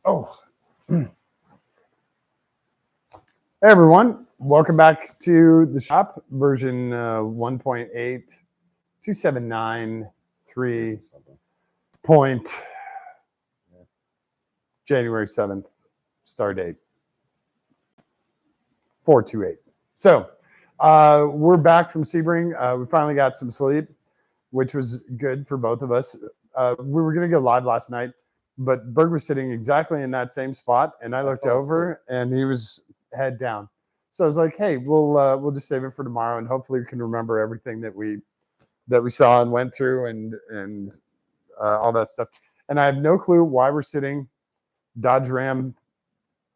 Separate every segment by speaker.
Speaker 1: Oh, hey everyone, welcome back to the shop version 1.82793 point January 7th star date 428. So we're back from Sebring. We finally got some sleep, which was good for both of us. We were going to go live last night, but Berg was sitting exactly in that same spot, and I looked over, and he was head down. So I was like, "Hey, we'll just save it for tomorrow, and hopefully we can remember everything that we saw and went through, and all that stuff." And I have no clue why we're sitting Dodge Ram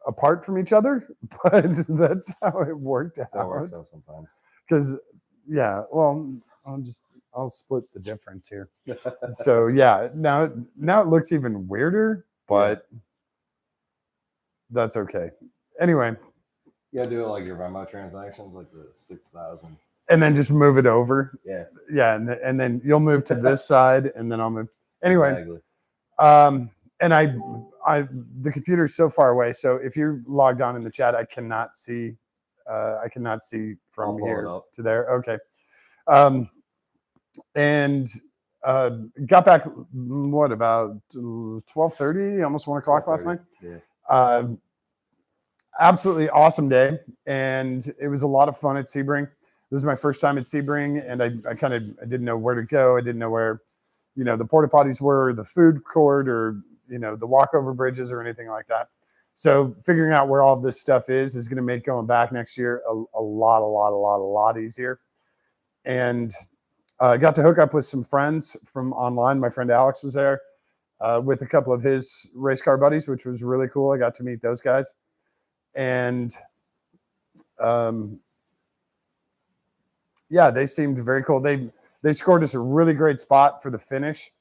Speaker 1: apart from each other, but that's how it worked out.
Speaker 2: That works out sometimes.
Speaker 1: Because yeah, well, I'll split the difference here. So yeah, now it looks even weirder, but that's okay. Anyway,
Speaker 2: You gotta do it like your Venmo transactions, like the 6,000.
Speaker 1: and then just move it over.
Speaker 2: Yeah.
Speaker 1: And then you'll move to this side, and then I'll move. Anyway,
Speaker 2: Exactly.
Speaker 1: And the computer's so far away, so if you're logged on in the chat, I cannot see from here to there. Okay. And got back what about 12:30, almost 1 o'clock last night.
Speaker 2: Yeah.
Speaker 1: Absolutely awesome day, and it was a lot of fun at Sebring. This is my first time at Sebring, and I didn't know where to go. I didn't know where, the porta potties were, the food court, or the walkover bridges or anything like that. So figuring out where all of this stuff is going to make going back next year a lot easier. And I got to hook up with some friends from online. My friend Alex was there with a couple of his race car buddies, which was really cool. I got to meet those guys. And yeah, they seemed very cool. They scored us a really great spot for the finish.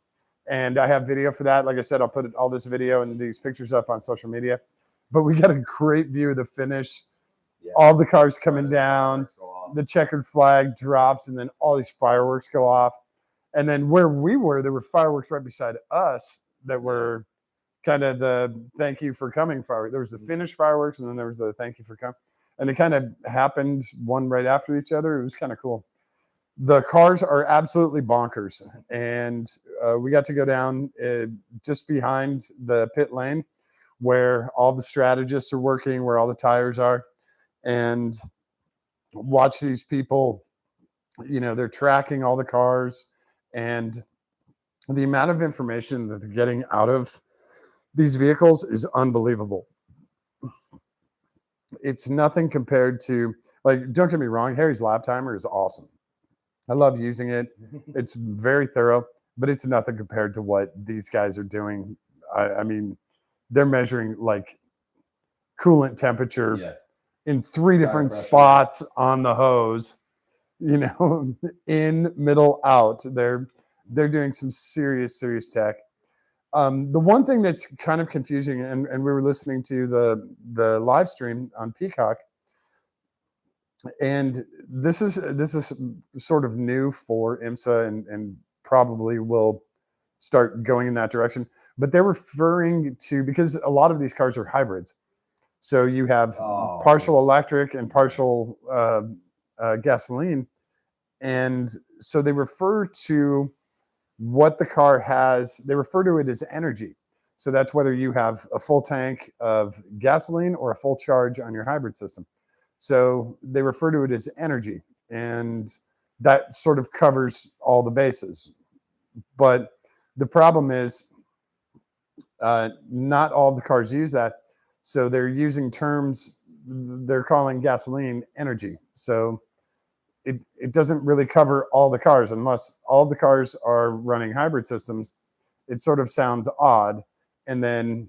Speaker 1: And I have video for that. Like I said, I'll put all this video and these pictures up on social media. But we got a great view of the finish. Yeah. All the cars coming down, the checkered flag drops, and then all these fireworks go off. And then where we were, there were fireworks right beside us that were kind of the thank you for coming fireworks. There was the finish fireworks, and then there was the thank you for coming. And they kind of happened one right after each other. It was kind of cool. The cars are absolutely bonkers. And we got to go down just behind the pit lane where all the strategists are working, where all the tires are, and watch these people. They're tracking all the cars, and the amount of information that they're getting out of these vehicles is unbelievable. It's nothing compared to, like, don't get me wrong, Harry's lap timer is awesome. I love using it. It's very thorough, but it's nothing compared to what these guys are doing. I mean, they're measuring like coolant temperature in 3 different spots on the hose, in, middle, out. They're doing some serious tech. The one thing that's kind of confusing, and we were listening to the live stream on Peacock, and this is sort of new for IMSA, and probably will start going in that direction. But they're referring to, because a lot of these cars are hybrids, so you have partial electric and partial gasoline, and so they refer to what the car has. They refer to it as energy. So that's whether you have a full tank of gasoline or a full charge on your hybrid system. So they refer to it as energy, and that sort of covers all the bases. But the problem is not all of the cars use that. So they're using terms, they're calling gasoline energy. So it doesn't really cover all the cars, unless all the cars are running hybrid systems. It sort of sounds odd. And then,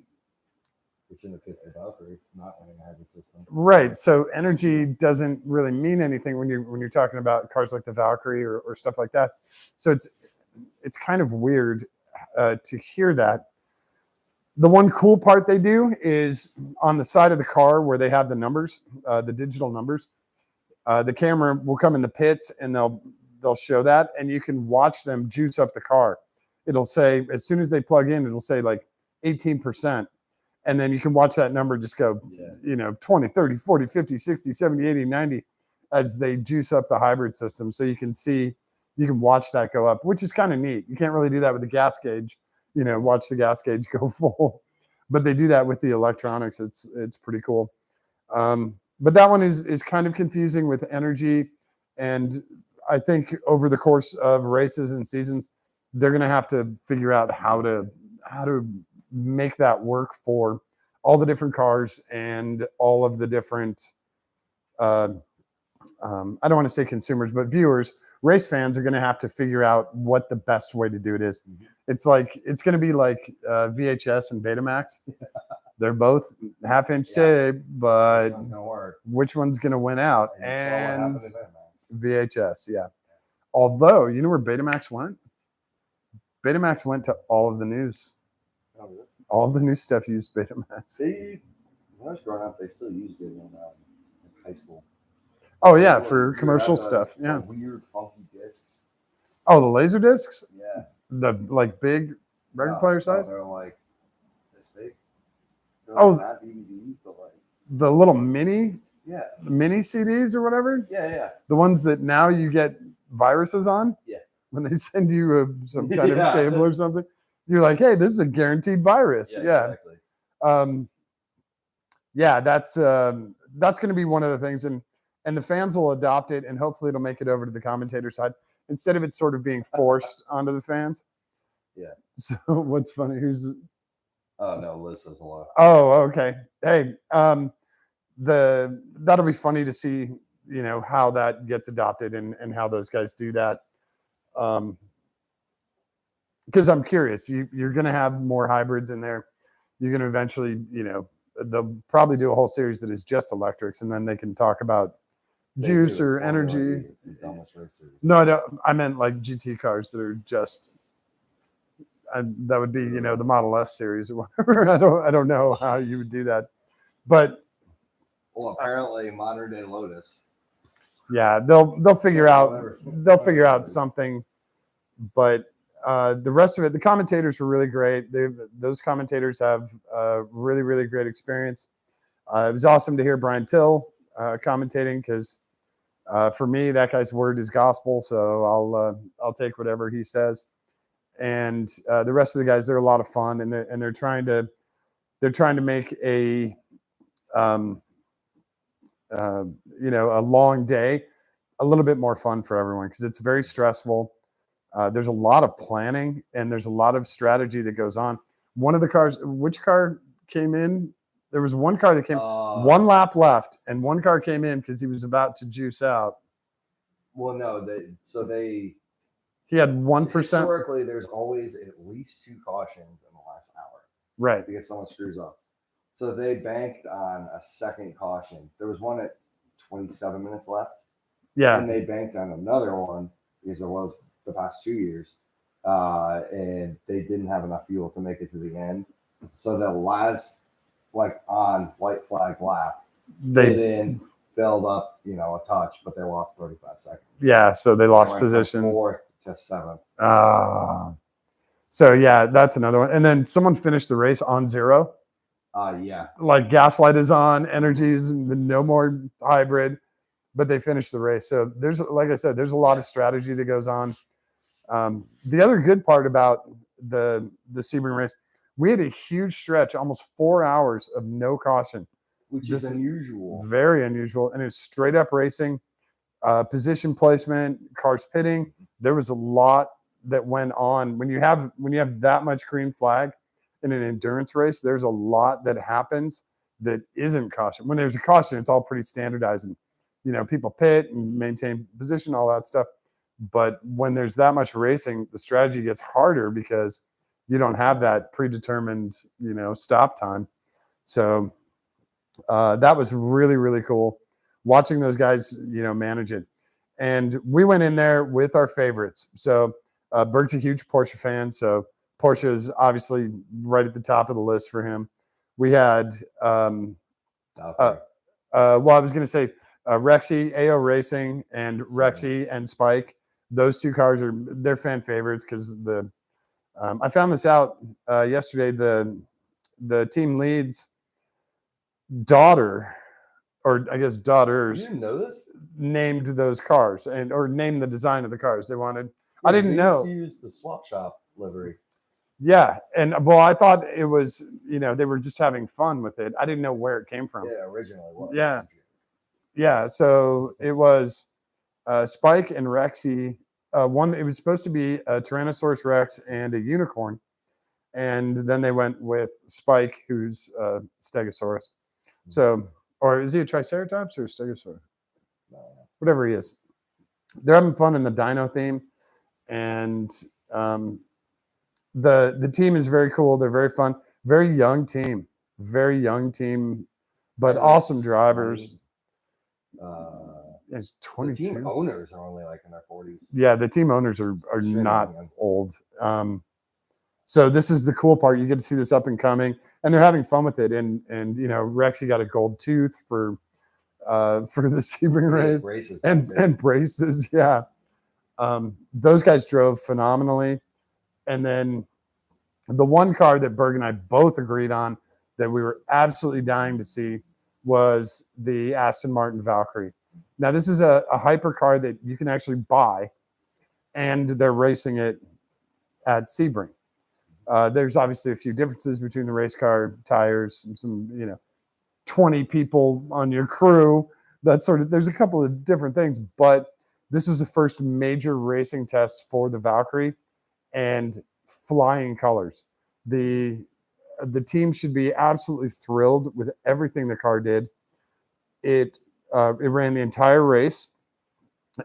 Speaker 2: which in the case of Valkyrie, it's not running a hybrid system.
Speaker 1: Right. So energy doesn't really mean anything when you're talking about cars like the Valkyrie or stuff like that. So it's kind of weird to hear that. The one cool part they do is on the side of the car where they have the numbers, the digital numbers. The camera will come in the pits, and they'll show that, and you can watch them juice up the car. It'll say, as soon as they plug in, it'll say like 18%. And then you can watch that number just go,
Speaker 2: Yeah.
Speaker 1: 20, 30, 40, 50, 60, 70, 80, 90 as they juice up the hybrid system. So you can watch that go up, which is kind of neat. You can't really do that with the gas gauge, watch the gas gauge go full, but they do that with the electronics. It's pretty cool. But that one is kind of confusing with energy. And I think over the course of races and seasons, they're going to have to figure out how to make that work for all the different cars and all of the different I don't want to say consumers, but viewers. Race fans are going to have to figure out what the best way to do it is. It's going to be like VHS and Betamax. They're both half-inch tape, but which one's going to win out? And VHS, yeah. Although, you know where Betamax went? Betamax went to all of the news. All the new stuff used Betamax.
Speaker 2: See, when I was growing up, they still used it in high school.
Speaker 1: Oh yeah, for commercial stuff. Yeah.
Speaker 2: Weird funky discs.
Speaker 1: Oh, the laser discs?
Speaker 2: Yeah.
Speaker 1: The big record player size?
Speaker 2: They're like this big. They're not DVDs, but
Speaker 1: the little mini CDs or whatever?
Speaker 2: Yeah.
Speaker 1: The ones that now you get viruses on?
Speaker 2: Yeah.
Speaker 1: When they send you some kind of cable or something, you're like, hey, this is a guaranteed virus. Yeah. Exactly. That's going to be one of the things, and the fans will adopt it, and hopefully it'll make it over to the commentator side instead of it sort of being forced onto the fans.
Speaker 2: Yeah.
Speaker 1: So what's funny?
Speaker 2: Oh no, Liz says hello.
Speaker 1: Oh, okay. Hey, that'll be funny to see, how that gets adopted and how those guys do that. Because I'm curious, you're going to have more hybrids in there. You're going to eventually, they'll probably do a whole series that is just electrics, and then they can talk about juice or energy. No, I meant like GT cars that are just. That would be, the Model S series or whatever. I don't know how you would do that, but.
Speaker 2: Well, apparently, modern day Lotus.
Speaker 1: Yeah, they'll figure out something, but the rest of it, the commentators were really great. Those commentators have really, really great experience. It was awesome to hear Brian Till commentating because for me, that guy's word is gospel. So I'll take whatever he says. And the rest of the guys, they're a lot of fun, and they're trying to make a a long day a little bit more fun for everyone because it's very stressful. There's a lot of planning and there's a lot of strategy that goes on. One of the cars, which car came in? There was one car that came, one lap left, and one car came in because he was about to juice out.
Speaker 2: Well, no,
Speaker 1: he had 1%.
Speaker 2: Historically, there's always at least 2 cautions in the last hour.
Speaker 1: Right.
Speaker 2: Because someone screws up. So they banked on a second caution. There was one at 27 minutes left.
Speaker 1: Yeah.
Speaker 2: And they banked on another one because it was the past 2 years. And they didn't have enough fuel to make it to the end. So the last, on white flag lap, they then filled up, a touch, but they lost 35 seconds.
Speaker 1: Yeah, so they lost position.
Speaker 2: From 4th to 7th.
Speaker 1: So, yeah, that's another one. And then someone finished the race on 0.
Speaker 2: Yeah.
Speaker 1: Like gaslight is on, energy's no more hybrid, but they finished the race. So there's, like I said, there's a lot of strategy that goes on. The other good part about the Sebring race, we had a huge stretch, almost 4 hours of no caution.
Speaker 2: Which is unusual.
Speaker 1: Very unusual. And it's straight up racing, position placement, cars pitting. There was a lot that went on. When you have that much green flag in an endurance race, there's a lot that happens that isn't caution. When there's a caution, it's all pretty standardized, and people pit and maintain position, all that stuff. But when there's that much racing, the strategy gets harder because you don't have that predetermined, stop time. So that was really, really cool watching those guys, manage it. And we went in there with our favorites. So Bert's a huge Porsche fan, so Porsche is obviously right at the top of the list for him. We had, I was going to say Rexy, AO Racing, and Rexy and Spike. Those 2 cars they're fan favorites because I found this out yesterday. the team lead's daughter, or I guess
Speaker 2: You
Speaker 1: daughters,
Speaker 2: didn't know this?
Speaker 1: named those cars or named the design of the cars they wanted. I
Speaker 2: Yeah, 'cause
Speaker 1: didn't
Speaker 2: they used
Speaker 1: know.
Speaker 2: to use the swap shop livery.
Speaker 1: Yeah, and well, I thought it was, they were just having fun with it. I didn't know where it came from.
Speaker 2: Yeah, originally was.
Speaker 1: Yeah. Yeah, so it was Spike and Rexy. It was supposed to be a Tyrannosaurus Rex and a unicorn, and then they went with Spike, who's Stegosaurus. So, or is he a Triceratops or a Stegosaurus?
Speaker 2: No.
Speaker 1: Whatever he is. They're having fun in the dino theme, and the team is very cool. They're very fun. Very young team, but
Speaker 2: Yeah,
Speaker 1: awesome
Speaker 2: it's
Speaker 1: drivers.
Speaker 2: 20.
Speaker 1: It's
Speaker 2: The team
Speaker 1: 22.
Speaker 2: owners are only like in their 40s.
Speaker 1: Yeah, the team owners are
Speaker 2: Extremely
Speaker 1: not
Speaker 2: young.
Speaker 1: old. So this is the cool part. You get to see this up and coming, and they're having fun with it. And Rexy got a gold tooth for the Sebring race
Speaker 2: Braces
Speaker 1: and braces. Yeah, those guys drove phenomenally. And then the one car that Berg and I both agreed on that we were absolutely dying to see was the Aston Martin Valkyrie. Now, this is a hypercar that you can actually buy, and they're racing it at Sebring. There's obviously a few differences between the race car tires, some 20 people on your crew, there's a couple of different things, but this was the first major racing test for the Valkyrie, and flying colors. The team should be absolutely thrilled with everything the car did. It ran the entire race,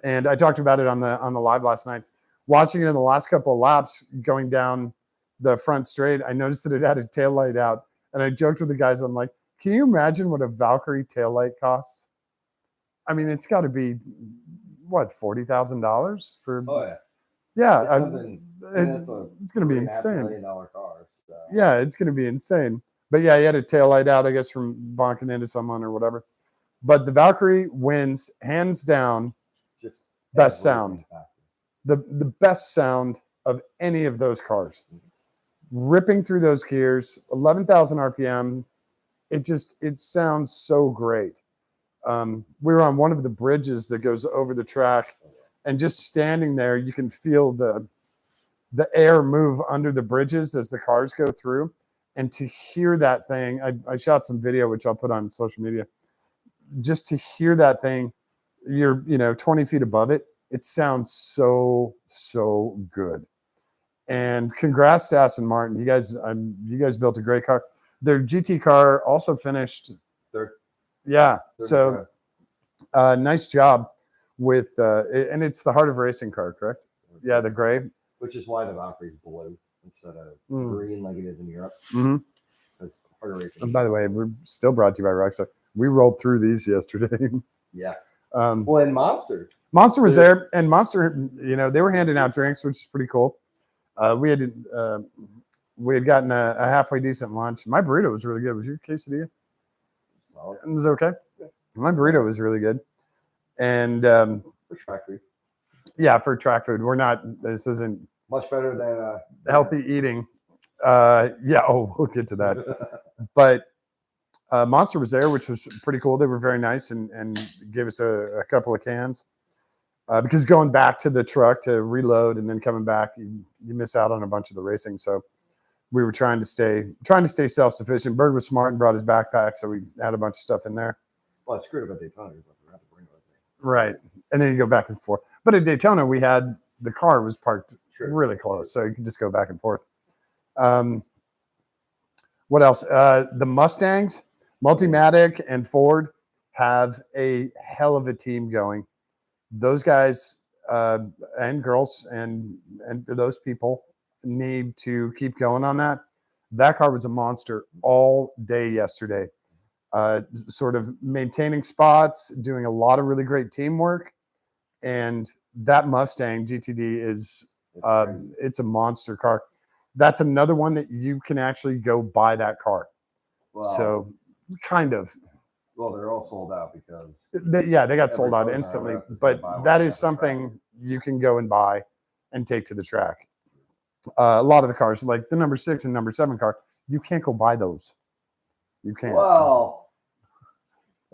Speaker 1: and I talked about it on the live last night. Watching it in the last couple of laps going down the front straight, I noticed that it had a taillight out, and I joked with the guys. I'm like, can you imagine what a Valkyrie taillight costs? I mean, it's got to be what, $40,000 for?
Speaker 2: Oh yeah.
Speaker 1: Yeah,
Speaker 2: It's something.
Speaker 1: it's going to be insane.
Speaker 2: $3.5 million car. So.
Speaker 1: Yeah, it's going to be insane. But yeah, he had a taillight out, I guess, from bonking into someone or whatever. But the Valkyrie wins hands down.
Speaker 2: Just
Speaker 1: best sound. The best sound of any of those cars. Ripping through those gears, 11,000 RPM. It sounds so great. We were on one of the bridges that goes over the track, and just standing there, you can feel the air move under the bridges as the cars go through. And to hear that thing, I shot some video, which I'll put on social media. Just to hear that thing, you're 20 feet above it. It sounds so good. And congrats to Aston Martin. You guys built a great car. Their GT car also finished
Speaker 2: third.
Speaker 1: Yeah. So nice job with and it's the heart of racing car, correct? Yeah, the gray.
Speaker 2: Which is why the Valkyrie's blue instead of green like it is in Europe.
Speaker 1: Mm-hmm.
Speaker 2: It's heart of racing.
Speaker 1: And by the way, we're still brought to you by Rockstar. We rolled through these yesterday.
Speaker 2: Yeah. Well, and Monster
Speaker 1: was there, and Monster, they were handing out drinks, which is pretty cool. We had gotten a halfway decent lunch. My burrito was really good. Was your quesadilla? It was okay. My burrito was really good. And
Speaker 2: for track food.
Speaker 1: Yeah, for track food. This isn't
Speaker 2: much better than
Speaker 1: healthy eating. Yeah, we'll get to that. But Monster was there, which was pretty cool. They were very nice and gave us a couple of cans. Because going back to the truck to reload and then coming back, you miss out on a bunch of the racing. So we were trying to stay self-sufficient. Berg was smart and brought his backpack, so we had a bunch of stuff in there.
Speaker 2: Well, I screwed up at Daytona.
Speaker 1: Right, and then you go back and forth. But at Daytona, the car was parked really close, so you could just go back and forth. What else? The Mustangs, Multimatic, and Ford have a hell of a team going. Those guys and girls and those people need to keep going on that. That car was a monster all day yesterday. Sort of maintaining spots, doing a lot of really great teamwork. And that Mustang GTD is it's a monster car. That's another one that you can actually go buy that car.
Speaker 2: Well,
Speaker 1: so kind of.
Speaker 2: Well, they're all sold out because
Speaker 1: they got sold out instantly. But that is something you can go and buy and take to the track. A lot of the cars, like the number 6 and number 7 car, You can't go buy those. You can't.
Speaker 2: Well,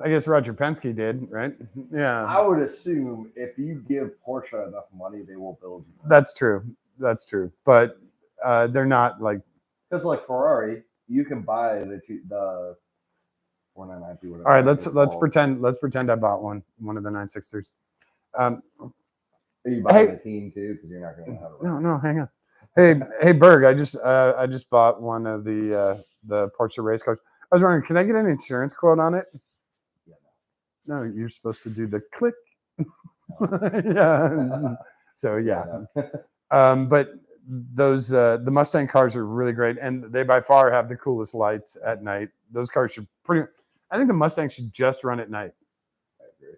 Speaker 1: I guess Roger Penske did, right? Yeah,
Speaker 2: I would assume if you give Porsche enough money, they will build you.
Speaker 1: that's true. That's true. But they're not like.
Speaker 2: Because like Ferrari, you can buy the 499P, whatever.
Speaker 1: All right,
Speaker 2: it's
Speaker 1: let's
Speaker 2: called.
Speaker 1: pretend I bought one of the 963s.
Speaker 2: Are you buying the team too? Because you're not going to know how to ride.
Speaker 1: No, hang on. Hey, Berg, I just bought one of the Porsche race cars. I was wondering, can I get an insurance quote on it?
Speaker 2: Yeah,
Speaker 1: No, you're supposed to do the click. Yeah. So yeah. But those the Mustang cars are really great, and they by far have the coolest lights at night. Those cars should I think the Mustang should just run at night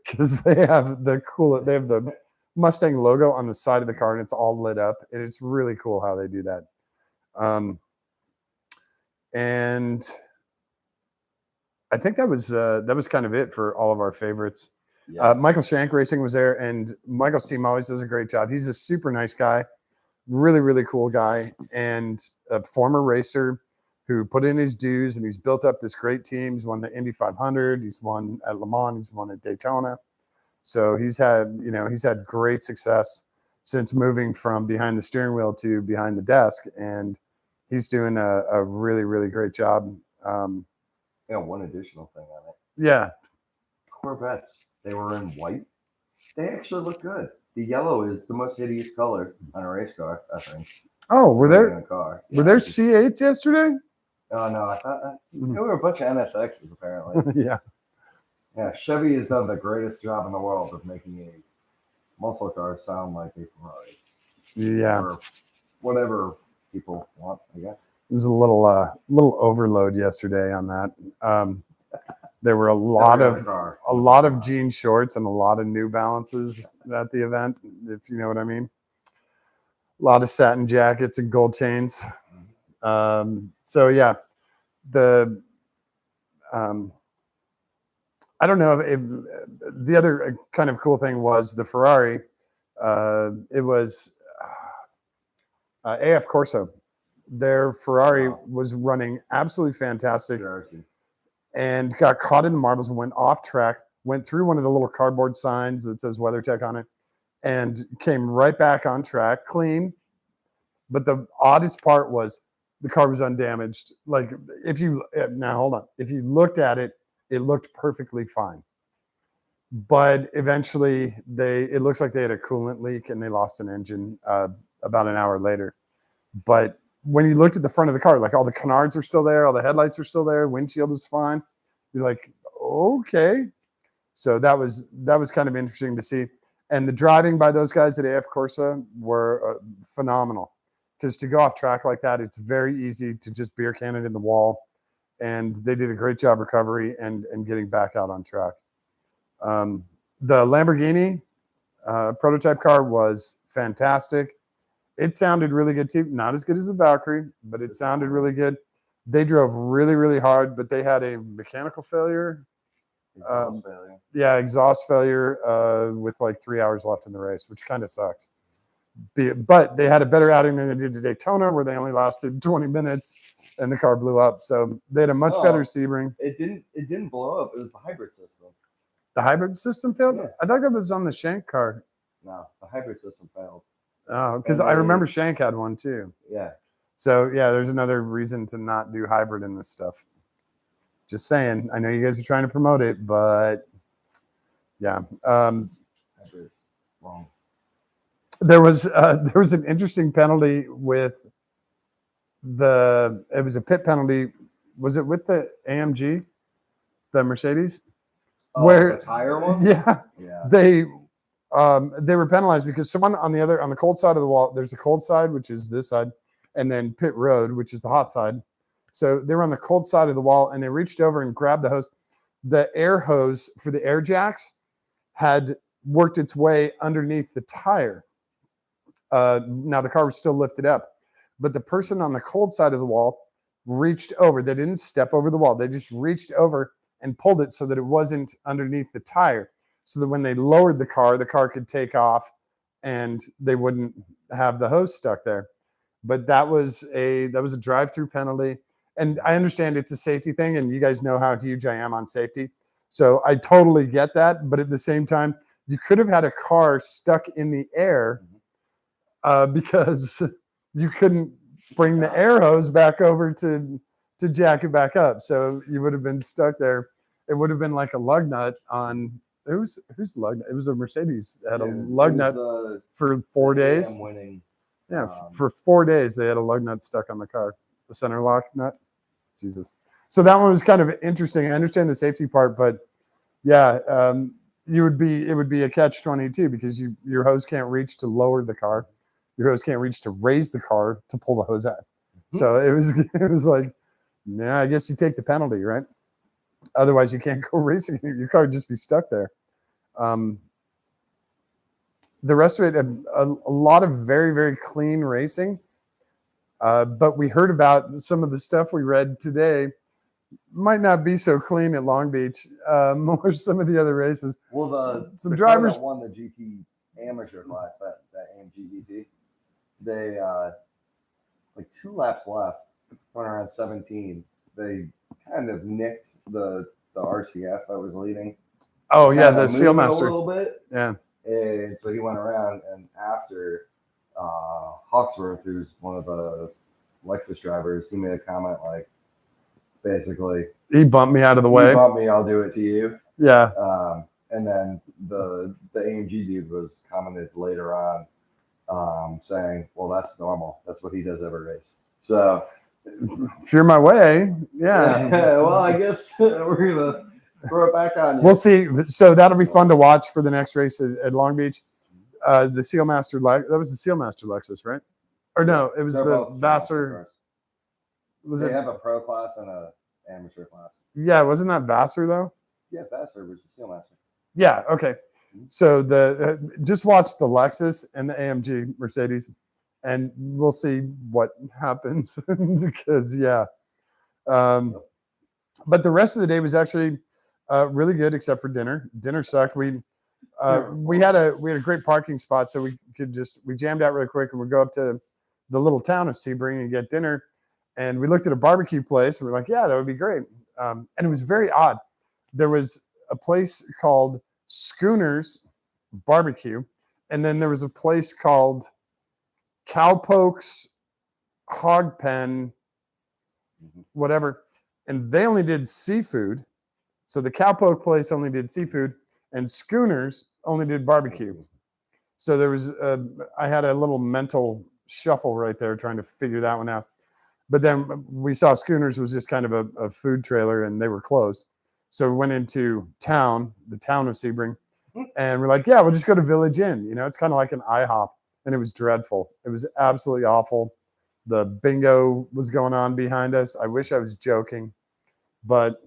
Speaker 1: because they have the Mustang logo on the side of the car and it's all lit up, and it's really cool how they do that. And I think that was kind of it for all of our favorites.
Speaker 2: Yeah.
Speaker 1: Michael Shank Racing was there, and Michael's team always does a great job. He's a super nice guy, really, really cool guy, and a former racer who put in his dues, and he's built up this great team. He's won the Indy 500. He's won at Le Mans. He's won at Daytona. So he's had great success since moving from behind the steering wheel to behind the desk, and he's doing a really, really great job.
Speaker 2: One additional thing on it.
Speaker 1: Yeah.
Speaker 2: Corvettes. They were in white. They actually look good. The yellow is the most hideous color on a race car, I think.
Speaker 1: Oh, were there
Speaker 2: car?
Speaker 1: Were there C8s yesterday?
Speaker 2: Oh no, I thought there were a bunch of NSXs apparently.
Speaker 1: Yeah.
Speaker 2: Yeah, Chevy has done the greatest job in the world of making a muscle car sound like a Ferrari.
Speaker 1: Yeah.
Speaker 2: Or whatever people want, I guess.
Speaker 1: It was a little overload yesterday on that. There were a lot of jean shorts and a lot of New Balances at the event, if you know what I mean. A lot of satin jackets and gold chains. So yeah, I don't know if the other kind of cool thing was the Ferrari. It was AF Corso. Their Ferrari was running absolutely fantastic and got caught in the marbles and went off track, went through one of the little cardboard signs that says WeatherTech on it, and came right back on track, clean. But the oddest part was the car was undamaged. Like if you looked at it, it looked perfectly fine. But eventually it looks like they had a coolant leak and they lost an engine about an hour later. But when you looked at the front of the car, like all the canards were still there, all the headlights were still there, windshield was fine. You're like, okay. So that was kind of interesting to see. And the driving by those guys at AF Corsa were phenomenal. Because to go off track like that, it's very easy to just beer can it in the wall. And they did a great job recovery and getting back out on track. The Lamborghini prototype car was fantastic. It sounded really good too. Not as good as the Valkyrie, but it sounded really good. They drove really, really hard, but they had a mechanical failure. Exhaust failure with like 3 hours left in the race, which kind of sucks. But they had a better outing than they did at Daytona, where they only lasted 20 minutes and the car blew up. So they had a much better Sebring.
Speaker 2: It didn't blow up. It was the hybrid system.
Speaker 1: The hybrid system failed?
Speaker 2: Yeah.
Speaker 1: I thought that was on the Shank car.
Speaker 2: No, the hybrid system failed.
Speaker 1: Oh, because I remember Shank had one too.
Speaker 2: Yeah.
Speaker 1: So yeah, there's another reason to not do hybrid in this stuff. Just saying. I know you guys are trying to promote it, but yeah.
Speaker 2: Hybrid's wrong.
Speaker 1: There was an interesting penalty with it was a pit penalty. Was it with the AMG, the Mercedes?
Speaker 2: Oh,
Speaker 1: where
Speaker 2: the tire one?
Speaker 1: Yeah. They were penalized because someone on the cold side of the wall, there's the cold side, which is this side, and then pit road, which is the hot side. So they were on the cold side of the wall and they reached over and grabbed the hose. The air hose for the air jacks had worked its way underneath the tire. Now the car was still lifted up, but the person on the cold side of the wall reached over. They didn't step over the wall. They just reached over and pulled it so that it wasn't underneath the tire, so that when they lowered the car could take off and they wouldn't have the hose stuck there. But that was a drive-through penalty. And I understand it's a safety thing, and you guys know how huge I am on safety. So I totally get that. But at the same time, you could have had a car stuck in the air because you couldn't bring the air hose back over to jack it back up. So you would have been stuck there. It would have been like a lug nut on whose lug nut? It was a Mercedes that had a lug nut for 4 days.
Speaker 2: Winning.
Speaker 1: Yeah, for 4 days they had a lug nut stuck on the car, the center lock nut. Jesus. So that one was kind of interesting. I understand the safety part, but yeah, it would be a catch-22 because your hose can't reach to lower the car, your hose can't reach to raise the car to pull the hose out. So it was like, nah, I guess you take the penalty, right? Otherwise, you can't go racing. Your car would just be stuck there. The rest of it, a lot of very, very clean racing. But we heard about some of the stuff we read today might not be so clean at Long Beach, or some of the other races.
Speaker 2: Well,
Speaker 1: some drivers
Speaker 2: that won the GT amateur class, that AMG GT. They like 2 laps left, went around 17. They kind of nicked the RCF that was leading.
Speaker 1: Oh yeah, the
Speaker 2: Seal
Speaker 1: Sealmaster.
Speaker 2: A little bit.
Speaker 1: Yeah.
Speaker 2: And so he went around, and after Hawksworth, who's one of the Lexus drivers, he made a comment like, basically,
Speaker 1: he bumped me out of the way.
Speaker 2: You bump me, I'll do it to you.
Speaker 1: Yeah.
Speaker 2: And then the AMG dude was commented later on, saying, well, that's normal. That's what he does every race. So
Speaker 1: if you're my way, yeah.
Speaker 2: Well, I guess we're gonna throw it back on you.
Speaker 1: We'll see. So that'll be fun to watch for the next race at Long Beach. The Sealmaster, that was the Sealmaster Lexus, right? Or no, it was the Vassar.
Speaker 2: They have a pro class and a amateur class.
Speaker 1: Yeah, wasn't that Vassar though?
Speaker 2: Yeah, Vassar was the Sealmaster.
Speaker 1: Yeah. Okay. So just watch the Lexus and the AMG Mercedes, and we'll see what happens. Because yeah, but the rest of the day was actually really good, except for dinner. Dinner sucked. We had a great parking spot, so we jammed out really quick, and we go up to the little town of Sebring and get dinner. And we looked at a barbecue place, and we're like, yeah, that would be great. And it was very odd. There was a place called Schooner's Barbecue, and then there was a place called Cowpoke's Hog Pen, whatever, and they only did seafood. So the Cowpoke place only did seafood, and Schooner's only did barbecue. So there was I had a little mental shuffle right there trying to figure that one out. But then we saw Schooner's was just kind of a food trailer, and they were closed. So we went into the town of Sebring, and we're like, yeah, we'll just go to Village Inn. You know, it's kind of like an IHOP, and it was dreadful. It was absolutely awful. The bingo was going on behind us. I wish I was joking, but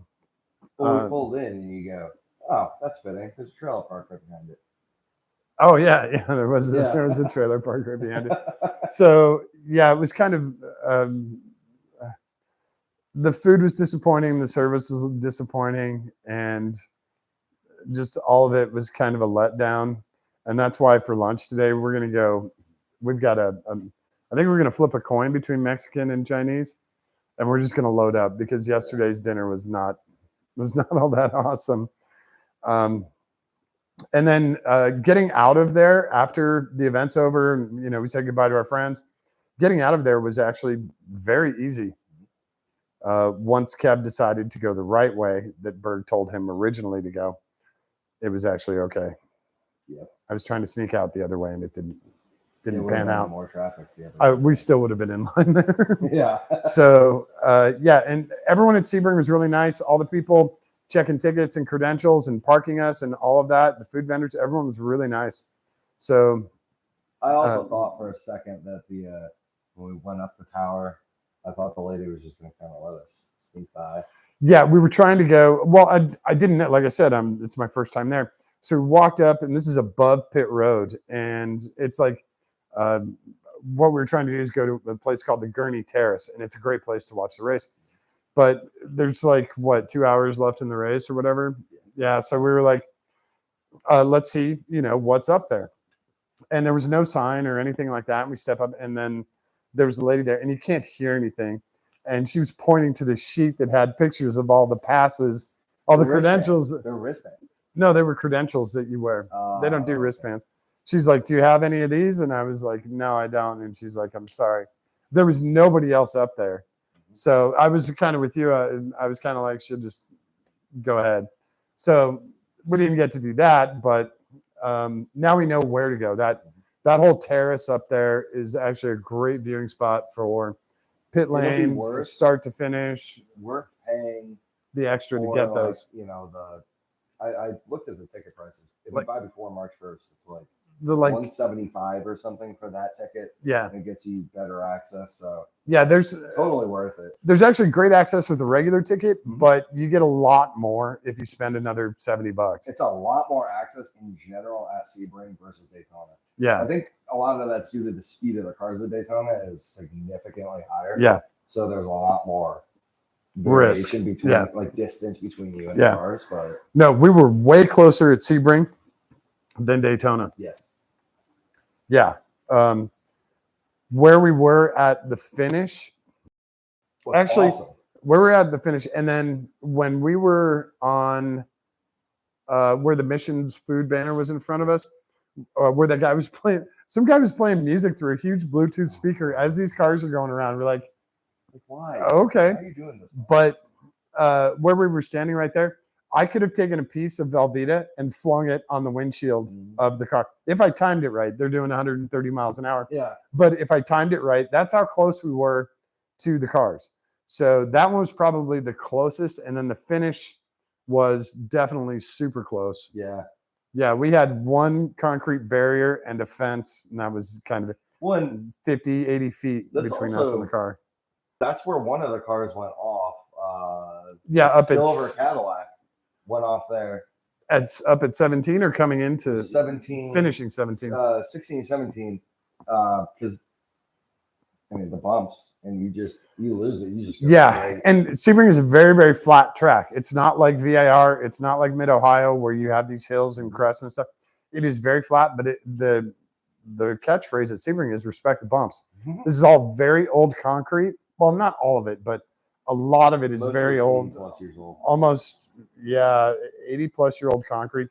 Speaker 2: we pulled in, and you go, oh, that's fitting. There's a trailer park right behind it.
Speaker 1: Oh yeah, there was a trailer park right behind it. So yeah, it was kind of the food was disappointing, the service was disappointing, and just all of it was kind of a letdown. And that's why for lunch today we're gonna go. We've got I think we're gonna flip a coin between Mexican and Chinese, and we're just gonna load up because yesterday's dinner was not all that awesome. And then getting out of there after the event's over, you know, we said goodbye to our friends. Getting out of there was actually very easy. Once Kev decided to go the right way that Berg told him originally to go, it was actually okay.
Speaker 2: Yeah.
Speaker 1: I was trying to sneak out the other way, and it didn't pan out.
Speaker 2: More traffic.
Speaker 1: We still would have been in line there.
Speaker 2: Yeah.
Speaker 1: So yeah, and everyone at Sebring was really nice. All the people checking tickets and credentials and parking us and all of that, the food vendors, everyone was really nice. So
Speaker 2: I also thought for a second that when we went up the tower, I thought the lady was just going to kind of let us sneak by.
Speaker 1: Yeah, we were trying to go. Well, I didn't know. Like I said, it's my first time there. So we walked up, and this is above pit road, and it's like what we were trying to do is go to a place called the Gurney Terrace, and it's a great place to watch the race. But there's like 2 hours left in the race or whatever. Yeah, so we were like, let's see, what's up there. And there was no sign or anything like that. And we step up, and then there was a lady there, and you can't hear anything. and she was pointing to the sheet that had pictures of all the passes, all the credentials.
Speaker 2: They're wristbands.
Speaker 1: No, they were credentials that you wear. They don't do
Speaker 2: Okay.
Speaker 1: wristbands. She's like, "Do you have any of these?" And I was like, "No, I don't." And she's like, "I'm sorry." There was nobody else up there, so I was kind of with you. I was kind of like, "She'll just go ahead." So we didn't get to do that, but now we know where to go. That whole terrace up there is actually a great viewing spot for pit
Speaker 2: It'll be
Speaker 1: lane, from
Speaker 2: worth-
Speaker 1: start to finish.
Speaker 2: We're paying
Speaker 1: The extra to
Speaker 2: for,
Speaker 1: get
Speaker 2: like,
Speaker 1: those.
Speaker 2: you know, I looked at the ticket prices. If you buy before March 1st, it's like
Speaker 1: The like,
Speaker 2: 175 or something for that ticket.
Speaker 1: yeah,
Speaker 2: And it gets you better access. So
Speaker 1: yeah. There's
Speaker 2: totally worth it.
Speaker 1: there's actually great access with the regular ticket,
Speaker 2: Mhm.
Speaker 1: but you get a lot more if you spend another $70.
Speaker 2: It's a lot more access in general at Sebring versus Daytona.
Speaker 1: Yeah,
Speaker 2: I think a lot of that's due to the speed of the cars at Daytona is significantly higher.
Speaker 1: yeah,
Speaker 2: So there's a lot more
Speaker 1: Risk.
Speaker 2: variation between,
Speaker 1: Yeah.
Speaker 2: like, distance between you and
Speaker 1: Yeah.
Speaker 2: the cars. But
Speaker 1: no, we were way closer at Sebring than Daytona.
Speaker 2: yes,
Speaker 1: Yeah, where we were at the finish,
Speaker 2: was
Speaker 1: Actually-
Speaker 2: awesome.
Speaker 1: where we were at the finish, and then when we were on where the missions food banner was in front of us, where that guy was playing, some guy was playing music through a huge Bluetooth speaker as these cars are going around. We're like,
Speaker 2: Like, why?
Speaker 1: okay.
Speaker 2: Why are you doing this?
Speaker 1: But where we were standing right there, I could have taken a piece of Velveeta and flung it on the windshield
Speaker 2: Mhm.
Speaker 1: of the car. If I timed it right, they're doing 130 miles an hour.
Speaker 2: Yeah.
Speaker 1: But if I timed it right, that's how close we were to the cars. So that one was probably the closest. And then the finish was definitely super close.
Speaker 2: Yeah.
Speaker 1: Yeah, we had one concrete barrier and a fence, and that was kind of
Speaker 2: One,
Speaker 1: 50, 80 feet
Speaker 2: That's
Speaker 1: between us
Speaker 2: also-
Speaker 1: and the car.
Speaker 2: that's where one of the cars went off.
Speaker 1: Yeah,
Speaker 2: the
Speaker 1: up at
Speaker 2: silver Cadillac went off there.
Speaker 1: up at 17 or coming into
Speaker 2: 17,
Speaker 1: finishing 17.
Speaker 2: 16, 17. Because I mean the bumps, and you lose it. You just go
Speaker 1: Yeah,
Speaker 2: straight.
Speaker 1: and Sebring is a very, very flat track. It's not like VIR. It's not like Mid Ohio where you have these hills and crests and stuff. It is very flat, but the catchphrase at Sebring is respect the bumps.
Speaker 2: Mhm.
Speaker 1: This is all very old concrete. Well, not all of it, but a lot of it is
Speaker 2: Most of
Speaker 1: very
Speaker 2: it's
Speaker 1: old.
Speaker 2: 80+ years old.
Speaker 1: Almost, 80+ year old concrete,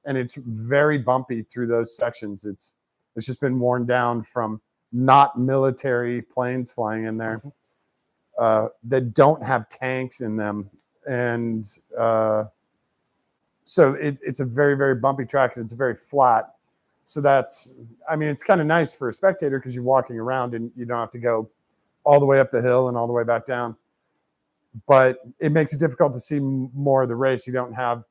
Speaker 1: and it's very bumpy through those sections. It's just been worn down from not military planes flying in there that don't have tanks in them, and so it's a very, very bumpy track. It's very flat, so it's kind of nice for a spectator because you're walking around and you don't have to go all the way up the hill and all the way back down. But it makes it difficult to see more of the race. You don't have,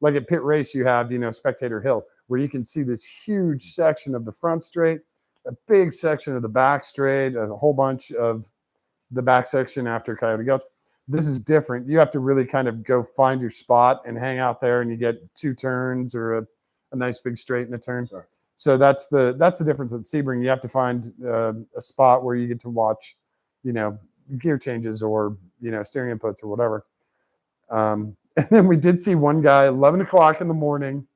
Speaker 1: like at pit race, you have, spectator hill, where you can see this huge section of the front straight, a big section of the back straight, a whole bunch of the back section after Coyote Gulch. This is different. You have to really kind of go find your spot and hang out there, and you get two turns or a nice big straight and a turn.
Speaker 2: Sure.
Speaker 1: So that's the difference at Sebring. You have to find a spot where you get to watch, gear changes or steering inputs or whatever. And then we did see one guy 11 o'clock in the morning.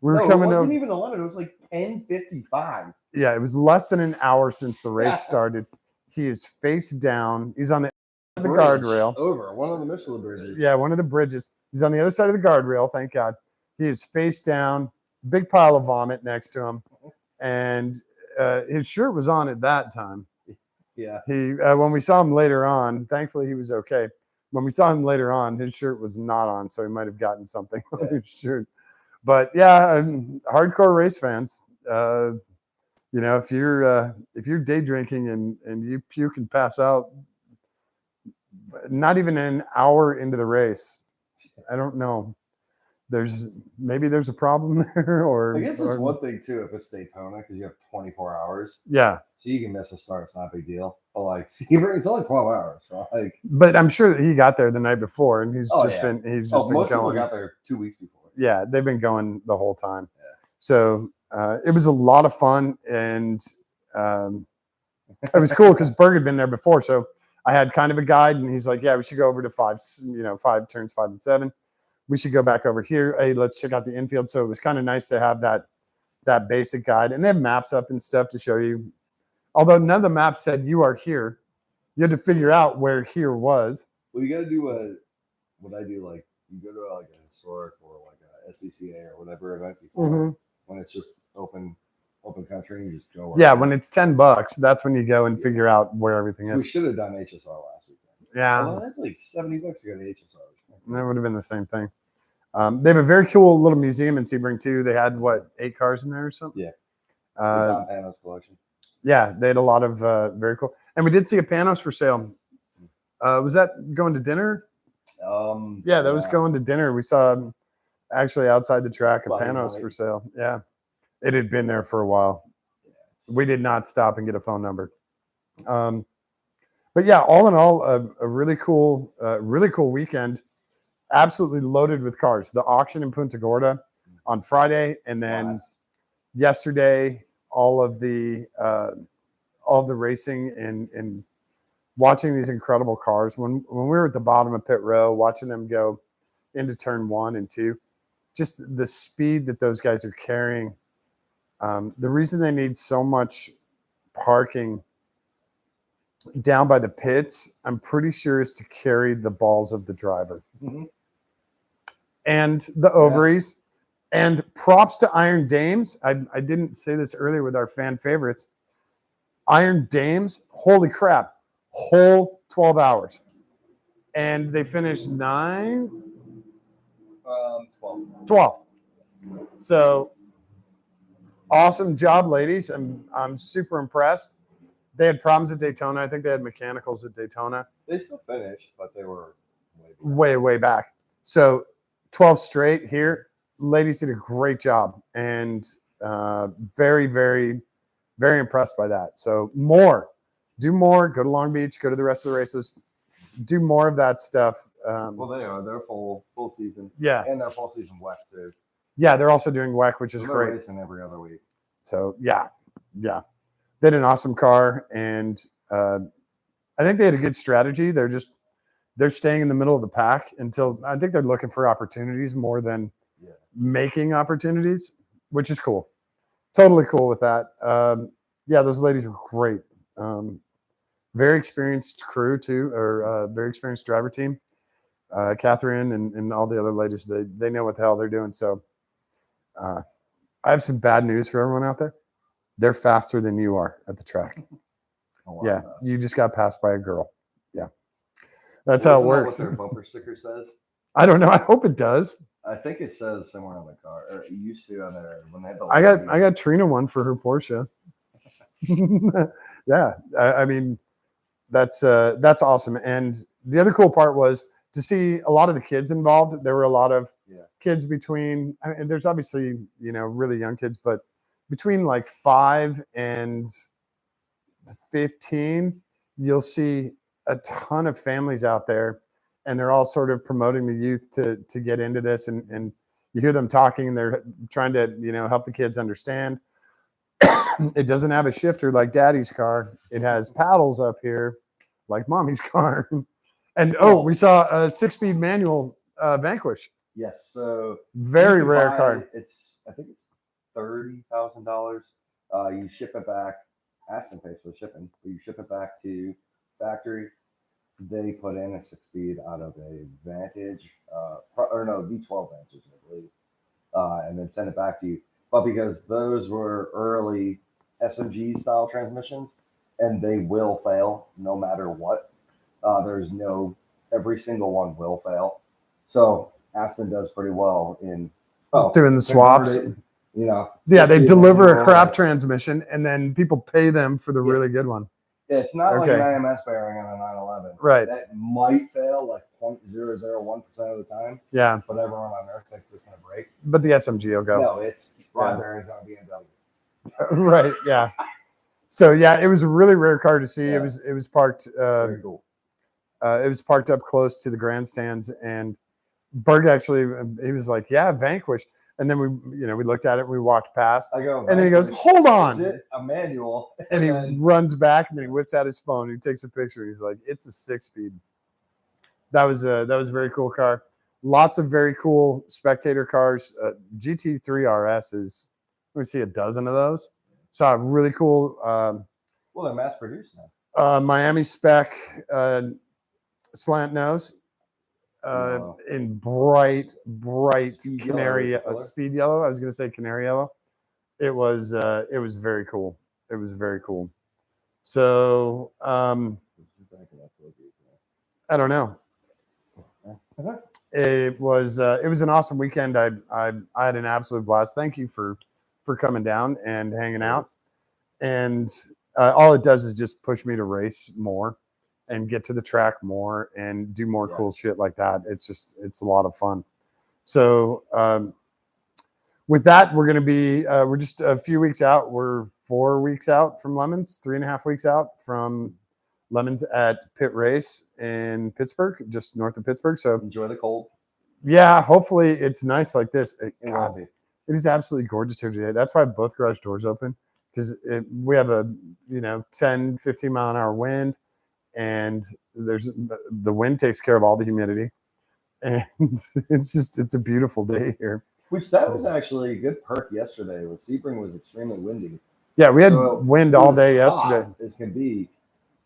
Speaker 1: We were
Speaker 2: No,
Speaker 1: coming
Speaker 2: it wasn't
Speaker 1: over.
Speaker 2: even 11. It was like 10:55.
Speaker 1: Yeah, it was less than an hour since the race
Speaker 2: Yeah.
Speaker 1: started. He is face down. He's on the
Speaker 2: Bridge
Speaker 1: guardrail.
Speaker 2: over one of the Michelin bridges.
Speaker 1: Yeah, one of the bridges. He's on the other side of the guardrail. Thank God. He is face down. Big pile of vomit next to him, and his shirt was on at that time.
Speaker 2: Yeah.
Speaker 1: He when we saw him later on, thankfully he was okay. When we saw him later on, his shirt was not on, so he might have gotten something on his shirt. But yeah, hardcore race fans, if you're day drinking and you puke and pass out, not even an hour into the race, I don't know. Maybe there's a problem there, or
Speaker 2: I guess it's one thing too if it's Daytona because you have 24 hours,
Speaker 1: yeah.
Speaker 2: so you can miss a start. It's not a big deal. But like Sebring, it's only 12 hours. So like,
Speaker 1: But I'm sure that he got there the night before, and he's
Speaker 2: Oh,
Speaker 1: just
Speaker 2: yeah.
Speaker 1: been been
Speaker 2: most people
Speaker 1: going.
Speaker 2: got there 2 weeks before.
Speaker 1: Yeah, they've been going the whole time.
Speaker 2: Yeah.
Speaker 1: So it was a lot of fun, and it was cool because Berg had been there before. So I had kind of a guide, and he's like, "Yeah, we should go over to 5 turns, 5 and 7. We should go back over here. Hey, let's check out the infield." So it was kind of nice to have that basic guide, and they have maps up and stuff to show you. Although none of the maps said you are here, You had to figure out where here was.
Speaker 2: Well, you got to do what I do. Like you go to like a historic or like a SCCA or whatever event before when it's just open country and you just go.
Speaker 1: Yeah, when it's $10, that's when you go and figure out where everything is.
Speaker 2: We should have done HSR last weekend.
Speaker 1: Yeah,
Speaker 2: although that's like $70 to go to HSR.
Speaker 1: that would have been the same thing. They have a very cool little museum in Sebring too. They had 8 cars in there or something.
Speaker 2: Yeah. Don Panos collection.
Speaker 1: Yeah, they had a lot of very cool. And we did see a Panos for sale. Was that going to dinner? Yeah, that was going to dinner. We saw actually outside the track a Panos for sale. Yeah, it had been there for a while. We did not stop and get a phone number. But yeah, all in all, a really cool weekend. Absolutely loaded with cars. The auction in Punta Gorda on Friday, and then yesterday, all of the racing and watching these incredible cars. When we were at the bottom of pit row, watching them go into turn 1 and 2, just the speed that those guys are carrying. The reason they need so much parking down by the pits, I'm pretty sure, is to carry the balls of the driver and the ovaries. And props to Iron Dames. I didn't say this earlier with our fan favorites. Iron Dames, holy crap, whole 12 hours. And they finished 12th. So awesome job, ladies. I'm super impressed. They had problems at Daytona. I think they had mechanicals at Daytona.
Speaker 2: They still finished, but they were
Speaker 1: way back. So 12 straight here. Ladies did a great job, and very, very, very impressed by that. So do more, go to Long Beach, go to the rest of the races, do more of that stuff.
Speaker 2: Well, they're full season.
Speaker 1: Yeah.
Speaker 2: And they're full season WEC too.
Speaker 1: Yeah, they're also doing WEC, which is great.
Speaker 2: Racing every other week.
Speaker 1: So yeah. They had an awesome car, and I think they had a good strategy. They're staying in the middle of the pack until I think they're looking for opportunities more than making opportunities, which is cool. Totally cool with that. Those ladies were great. Very experienced crew too, or very experienced driver team. Catherine and all the other ladies, they know what the hell they're doing. So I have some bad news for everyone out there. They're faster than you are at the track. You just got passed by a girl. Yeah. That's how it works.
Speaker 2: What their bumper sticker says?
Speaker 1: I don't know. I hope it does.
Speaker 2: I think it says somewhere on the car, or it used to on there when they had the.
Speaker 1: I got Trina one for her Porsche. Yeah, I mean, that's awesome. And the other cool part was to see a lot of the kids involved. There were a lot of kids between, and there's obviously really young kids, but between like 5 and 15, you'll see a ton of families out there, and they're all sort of promoting the youth to get into this, and you hear them talking, and they're trying to help the kids understand. It doesn't have a shifter like Daddy's car. It has paddles up here like Mommy's car. And we saw a 6-speed manual Vanquish.
Speaker 2: Yes, so
Speaker 1: very rare car.
Speaker 2: I think it's $30,000. You ship it back. Aston pays for the shipping. You ship it back to factory. They put in a 6-speed out of a Vantage, V12 Vantage, I believe, and then send it back to you. But because those were early SMG style transmissions, and they will fail no matter what. Every single one will fail. So Aston does pretty well in
Speaker 1: doing the swaps. They deliver a crap transmission, and then people pay them for the really good one.
Speaker 2: It's not like an IMS bearing on a 911.
Speaker 1: Right.
Speaker 2: That might fail like 0.001% of the time.
Speaker 1: Yeah.
Speaker 2: But everyone on Earth thinks it's going to break.
Speaker 1: But the SMG will go.
Speaker 2: No, it's rod bearings on BMW.
Speaker 1: Right. Yeah. So it was a really rare car to see. Yeah. It was parked.
Speaker 2: Very cool.
Speaker 1: It was parked up close to the grandstands, and Berg actually, he was like, "Yeah, Vanquish." And then we looked at it, and we walked past.
Speaker 2: I go,
Speaker 1: and then he goes, "Hold on."
Speaker 2: Is it a manual?
Speaker 1: And he runs back, and then he whips out his phone. And he takes a picture. He's like, "It's a 6-speed." That was a very cool car. Lots of very cool spectator cars. GT3 RS is. Let me see a dozen of those. Saw a really cool.
Speaker 2: Well, they're mass produced now.
Speaker 1: Miami spec slant nose
Speaker 2: Wow.
Speaker 1: in bright
Speaker 2: Speed
Speaker 1: canary
Speaker 2: yellow, color?
Speaker 1: speed yellow. I was going to say canary yellow. It was very cool. It was very cool. So I don't know. It was an awesome weekend. I had an absolute blast. Thank you for coming down and hanging out. And all it does is just push me to race more and get to the track more and do more cool shit like that. It's a lot of fun. So with that, we're going to be we're just a few weeks out. We're 4 weeks out from Lemons, 3.5 weeks out from Lemons at Pit Race in Pittsburgh, just north of Pittsburgh. So
Speaker 2: enjoy the cold.
Speaker 1: Yeah, hopefully it's nice like this.
Speaker 2: God,
Speaker 1: it is absolutely gorgeous here today. That's why both garage doors open, because we have a 10, 15 mile an hour wind, and the wind takes care of all the humidity, and it's a beautiful day here.
Speaker 2: Which that was actually a good perk yesterday. Sebring was extremely windy.
Speaker 1: Yeah, we had wind all day yesterday.
Speaker 2: As can be,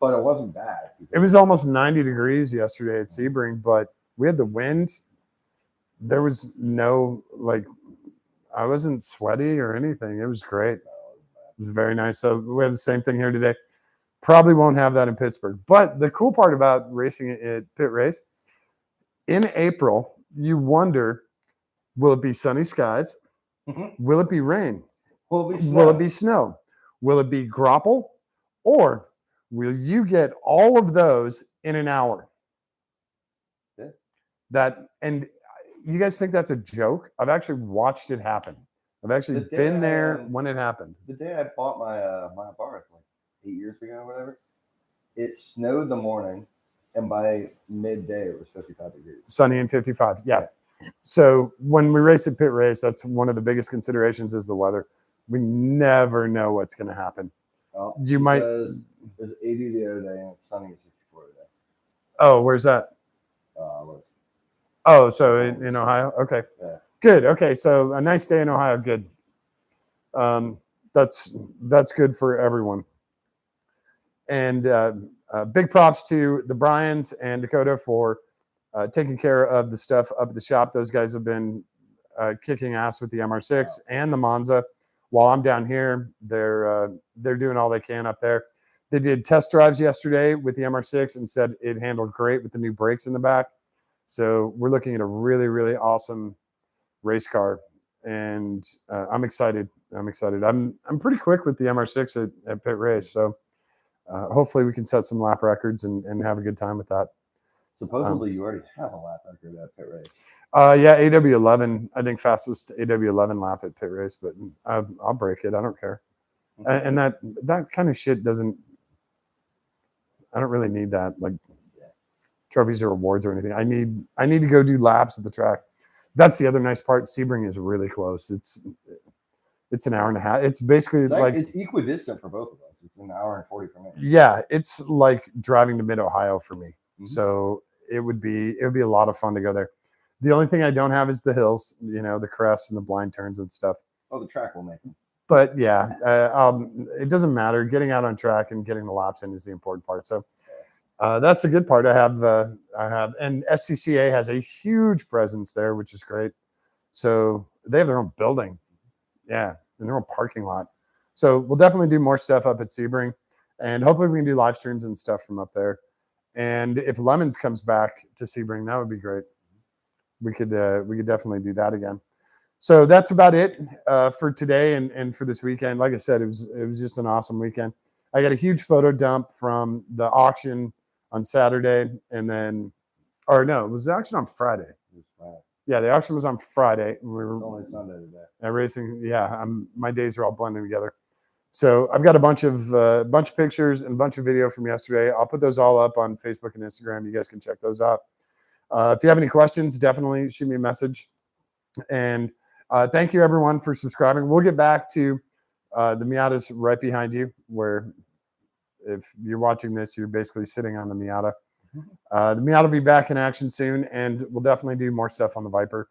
Speaker 2: but it wasn't bad.
Speaker 1: It was almost 90 degrees yesterday at Sebring, but we had the wind. There was no, I wasn't sweaty or anything. It was great. It was very nice. So we have the same thing here today. Probably won't have that in Pittsburgh. But the cool part about racing at Pit Race, in April, you wonder, will it be sunny skies? Mm-hmm. Will it be rain? Will it be snow? Will it be grapple? Or will you get all of those in an hour? Yeah. And you guys think that's a joke? I've actually watched it happen. I've actually been there when it happened.
Speaker 2: The day I bought my my Abarth, 8 years ago or whatever, it snowed the morning, and by midday it was 55 degrees.
Speaker 1: Sunny and 55, yeah. So when we race at Pit Race, that's one of the biggest considerations is the weather. We never know what's going to happen.
Speaker 2: Well, it was 80 the other day, and it's sunny at 64 today. Oh,
Speaker 1: where's that? So in Ohio? Okay. Yeah. Good. Okay. So a nice day in Ohio. Good. That's good for everyone. And big props to the Bryans and Dakota for taking care of the stuff up at the shop. Those guys have been kicking ass with the MR6 and the Monza. While I'm down here, they're doing all they can up there. They did test drives yesterday with the MR6 and said it handled great with the new brakes in the back. So we're looking at a really, really awesome race car, and I'm excited. I'm pretty quick with the MR6 at Pit Race, so hopefully we can set some lap records and have a good time with that.
Speaker 2: Supposedly you already have a lap record at Pit Race.
Speaker 1: Yeah, AW11. I think fastest AW11 lap at Pit Race, but I'll break it. I don't care. And that kind of shit doesn't. I don't really need that. Trophies or awards or anything. I need to go do laps at the track. That's the other nice part. Sebring is really close. It's an hour and a half. It's basically
Speaker 2: it's equidistant for both of us. It's an hour and 40 for me.
Speaker 1: Yeah, it's like driving to Mid Ohio for me. Mm-hmm. So it would be a lot of fun to go there. The only thing I don't have is the hills, the crests and the blind turns and stuff.
Speaker 2: Oh, the track will make them.
Speaker 1: But yeah, it doesn't matter. Getting out on track and getting the laps in is the important part. So. That's the good part. I have, and SCCA has a huge presence there, which is great. So they have their own building, and their own parking lot. So we'll definitely do more stuff up at Sebring, and hopefully we can do live streams and stuff from up there. And if Lemons comes back to Sebring, that would be great. We could definitely do that again. So that's about it for today and for this weekend. Like I said, it was just an awesome weekend. I got a huge photo dump from the auction on Saturday, and then, or no, it was the auction on Friday. Yeah, the auction was on Friday.
Speaker 2: It's only Sunday today.
Speaker 1: Racing, yeah. My days are all blending together. So I've got a bunch of pictures and a bunch of video from yesterday. I'll put those all up on Facebook and Instagram. You guys can check those out. If you have any questions, definitely shoot me a message. And thank you everyone for subscribing. We'll get back to the Miata's right behind you, where if you're watching this, you're basically sitting on the Miata. The Miata will be back in action soon, and we'll definitely do more stuff on the Viper.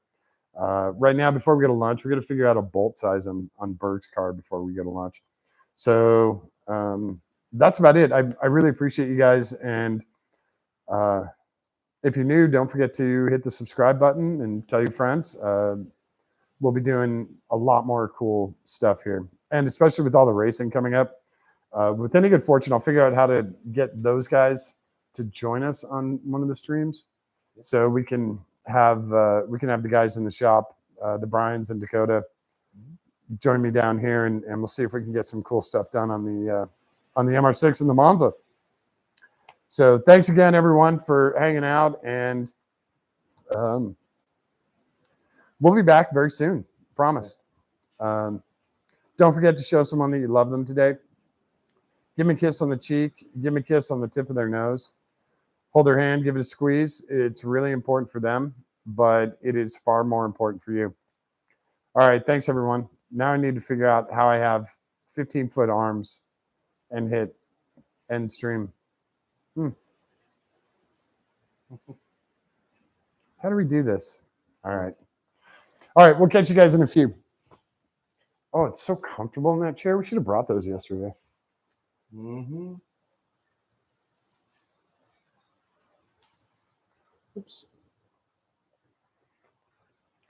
Speaker 1: Right now, before we go to lunch, we're going to figure out a bolt size on Berg's car before we go to lunch. So that's about it. I really appreciate you guys. And if you're new, don't forget to hit the subscribe button and tell your friends. We'll be doing a lot more cool stuff here. And especially with all the racing coming up, with any good fortune, I'll figure out how to get those guys to join us on one of the streams, so we can have the guys in the shop, the Bryans and Dakota, join me down here, and we'll see if we can get some cool stuff done on the MR6 and the Monza. So thanks again, everyone, for hanging out, and we'll be back very soon. Promise. Don't forget to show someone that you love them today. Give them a kiss on the cheek. Give them a kiss on the tip of their nose. Hold their hand. Give it a squeeze. It's really important for them, but it is far more important for you. All right. Thanks, everyone. Now I need to figure out how I have 15-foot arms and hit end stream. How do we do this? All right. All right. We'll catch you guys in a few. Oh, it's so comfortable in that chair. We should have brought those yesterday.
Speaker 2: Mm-hmm.
Speaker 1: Oops.